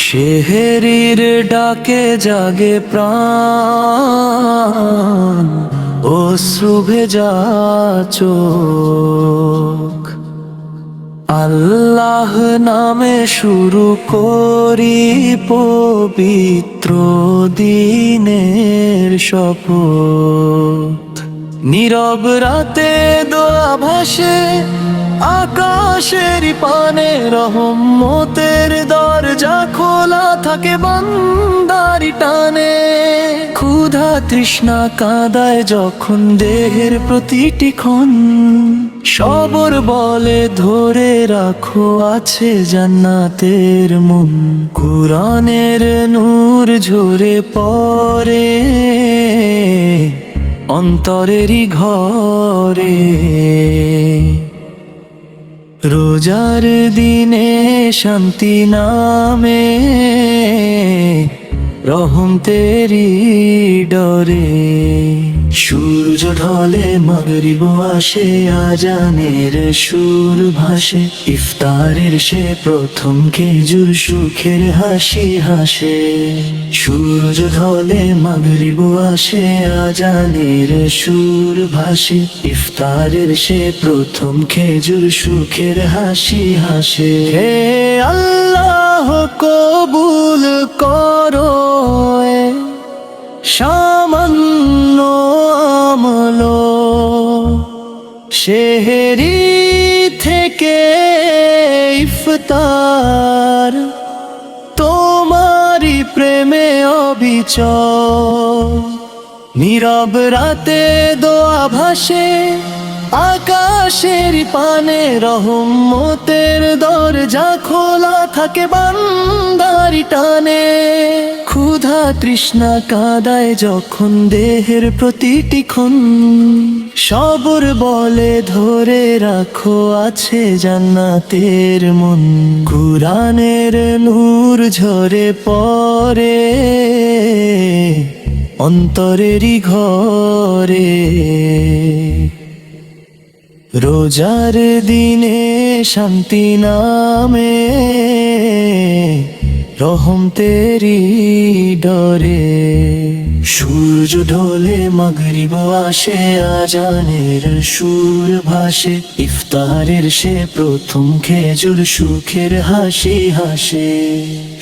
সেহেরির ডাকে জাগে প্রাণ, অশ্রু ভেজা চোখ। আল্লাহ নামে শুরু করি পবিত্র দিনের শপথ। নীরব রাতে দোয়া ভাসে আকাশের পানে, রহমতের দরজা খোলা থাকে বান্দারি টানে। ক্ষুধা তৃষ্ণা কাঁদায় যখন দেহের প্রতিটি ক্ষণ, সবর বলে ধরে রাখো আছে জান্নাতের মন। কুরআনের নূর ঝরে পড়ে অন্তরেরই ঘরে। রোজার দিনে শান্তি নামে রহমতেরি ডরে। সূর্য ঢলে মাগরিব আসে, আজানের সুর ভাসে। ইফতারের সে প্রথম খেজুর সুখের হাসি হাসে। সূর্য ঢলে মাগরিব আসে, আজানের সুর ভাসে। ইফতারের সে প্রথম খেজুর সুখের হাসি হাসে। হে আল্লাহ কবুল করো সামান্য আমল, সেহরি থেকে ইফতার তোমারি প্রেমে অবিচল। নীরব রাতে দোয়া ভাসে আকাশের পানে, রহমতের দরজা খোলা থাকে বান্দারি টানে। ক্ষুধা তৃষ্ণা কাঁদায় যখন দেহের প্রতিটি ক্ষণ, সবর বলে ধরে রাখো আছে জান্নাতের মন। কুরআনের নূর ঝরে পড়ে অন্তরেরই ঘরে। রোজার দিনে শান্তি নামে রহমতেরি ডরে। সূর্য ঢলে মাগরিব আসে, আজানের সুর ভাসে। ইফতারের সে প্রথম খেজুর সুখের হাসি হাসে।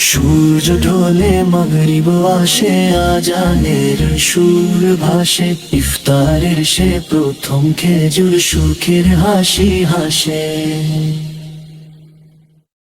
সূর্য ঢলে মাগরিব আসে, আজানের সুর ভাসে। ইফতারের সে প্রথম খেজুর সুখের হাসি হাসে।